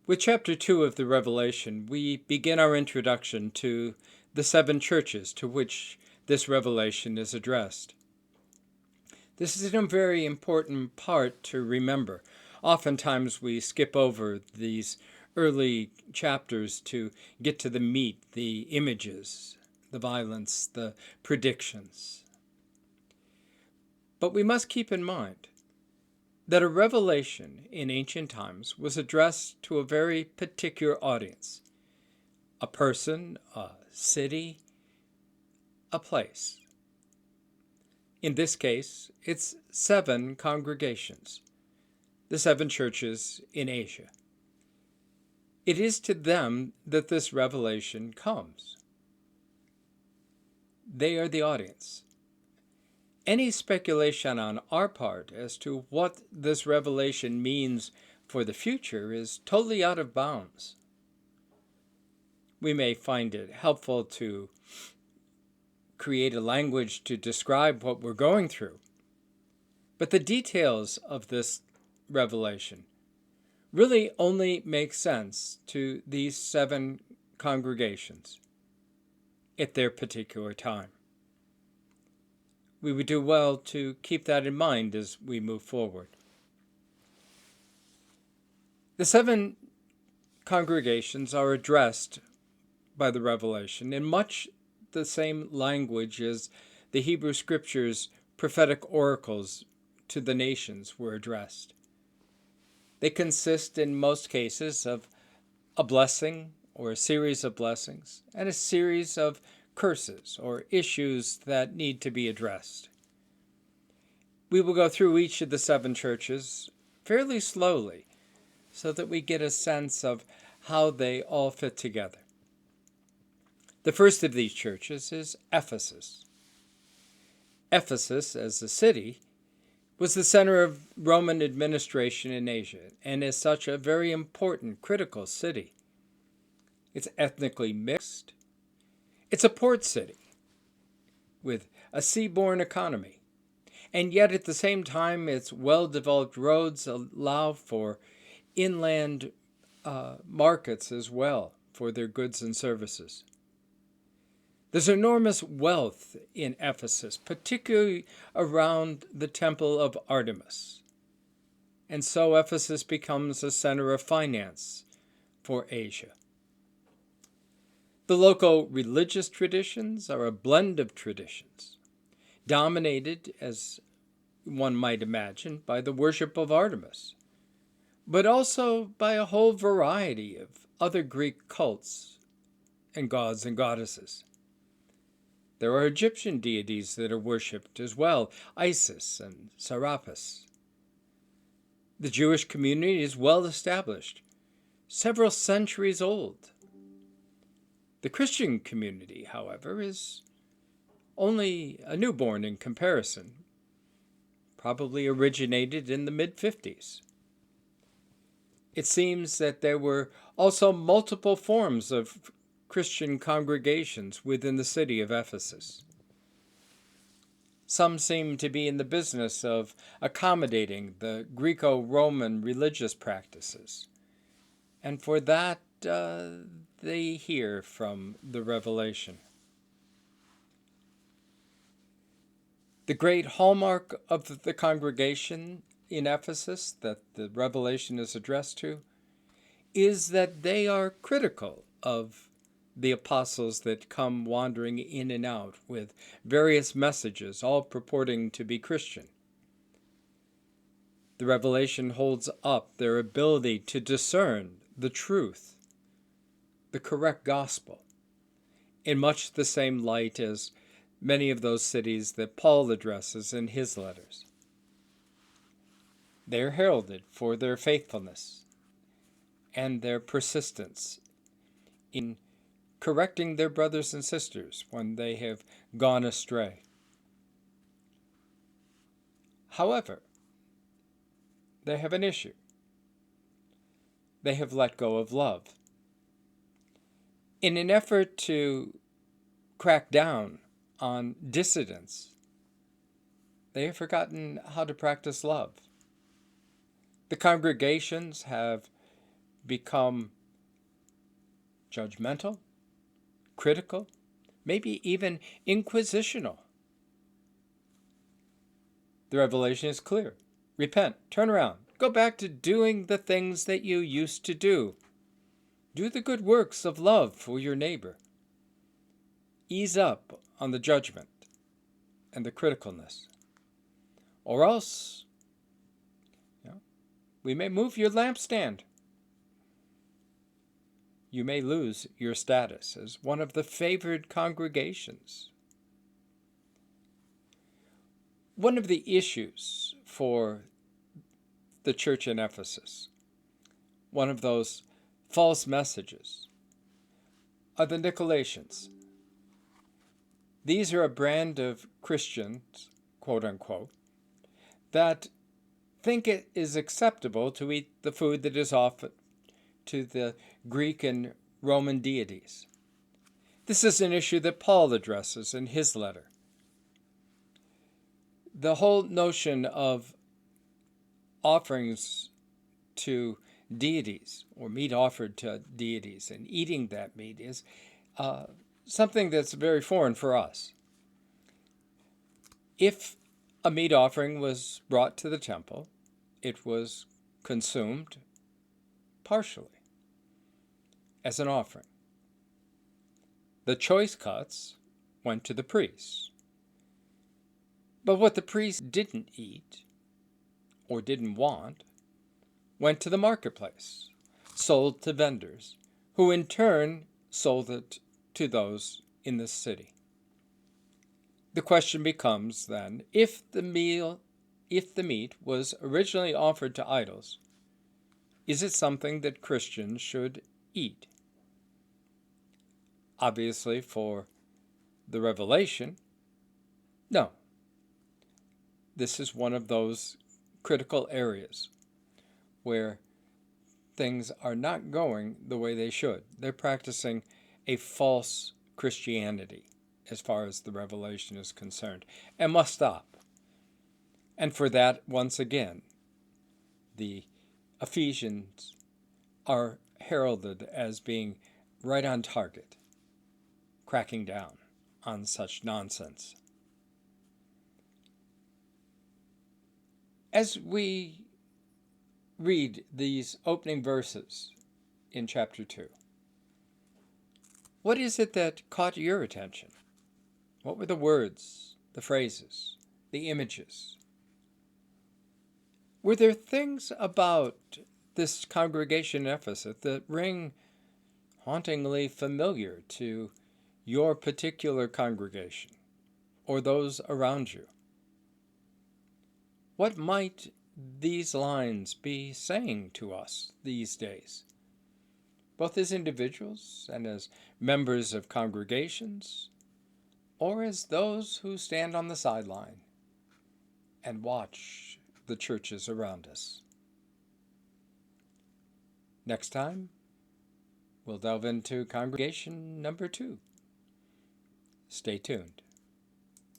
With chapter 2 of the Revelation, we begin our introduction to the seven churches to which this revelation is addressed. This is a very important part to remember. Oftentimes we skip over these early chapters to get to the meat, the images, the violence, the predictions. But we must keep in mind that a revelation in ancient times was addressed to a very particular audience, a person, a city, a place. In this case, it's 7 congregations, the 7 churches in Asia. It is to them that this revelation comes. They are the audience. Any speculation on our part as to what this revelation means for the future is totally out of bounds. We may find it helpful to create a language to describe what we're going through, but the details of this revelation really only make sense to these 7 congregations at their particular time. We would do well to keep that in mind as we move forward. The 7 congregations are addressed by the revelation in much the same language as the Hebrew Scriptures' prophetic oracles to the nations were addressed. They consist in most cases of a blessing or a series of blessings and a series of curses or issues that need to be addressed. We will go through each of the 7 churches fairly slowly so that we get a sense of how they all fit together. The first of these churches is Ephesus. Ephesus, as a city, was the center of Roman administration in Asia, and as such a very important, critical city. It's ethnically mixed. It's a port city with a seaborne economy, and yet at the same time its well-developed roads allow for inland markets as well for their goods and services. There's enormous wealth in Ephesus, particularly around the temple of Artemis. And so Ephesus becomes a center of finance for Asia. The local religious traditions are a blend of traditions, dominated, as one might imagine, by the worship of Artemis, but also by a whole variety of other Greek cults and gods and goddesses. There are Egyptian deities that are worshipped as well, Isis and Serapis. The Jewish community is well established, several centuries old. The Christian community, however, is only a newborn in comparison, probably originated in the mid-50s. It seems that there were also multiple forms of Christian congregations within the city of Ephesus. Some seem to be in the business of accommodating the Greco-Roman religious practices, and for that they hear from the revelation. The great hallmark of the congregation in Ephesus that the revelation is addressed to is that they are critical of the apostles that come wandering in and out with various messages, all purporting to be Christian. The revelation holds up their ability to discern the truth, the correct gospel, in much the same light as many of those cities that Paul addresses in his letters. They are heralded for their faithfulness and their persistence in correcting their brothers and sisters when they have gone astray. However, they have an issue. They have let go of love. In an effort to crack down on dissidents, they have forgotten how to practice love. The congregations have become judgmental, critical, maybe even inquisitional. The revelation is clear. Repent, turn around, go back to doing the things that you used to do. Do the good works of love for your neighbor. Ease up on the judgment and the criticalness. Or else, we may move your lampstand. You may lose your status as one of the favored congregations. One of the issues for the church in Ephesus, one of those false messages, are the Nicolaitans. These are a brand of Christians, quote unquote, that think it is acceptable to eat the food that is offered to the Greek and Roman deities. This is an issue that Paul addresses in his letter. The whole notion of offerings to deities, or meat offered to deities, and eating that meat is something that's very foreign for us. If a meat offering was brought to the temple, it was consumed partially as an offering. The choice cuts went to the priests. But what the priest didn't eat or didn't want went to the marketplace, sold to vendors, who in turn sold it to those in the city. The question becomes then, if the meat was originally offered to idols, is it something that Christians should eat? Obviously, for the revelation, no. This is one of those critical areas where things are not going the way they should. They're practicing a false Christianity as far as the revelation is concerned, and must stop. And for that, once again, the Ephesians are heralded as being right on target, cracking down on such nonsense. As we read these opening verses in chapter 2, what is it that caught your attention? What were the words, the phrases, the images? Were there things about this congregation in Ephesus that ring hauntingly familiar to your particular congregation or those around you? What might these lines be saying to us these days, both as individuals and as members of congregations, or as those who stand on the sideline and watch the churches around us? Next time, we'll delve into congregation number 2. Stay tuned.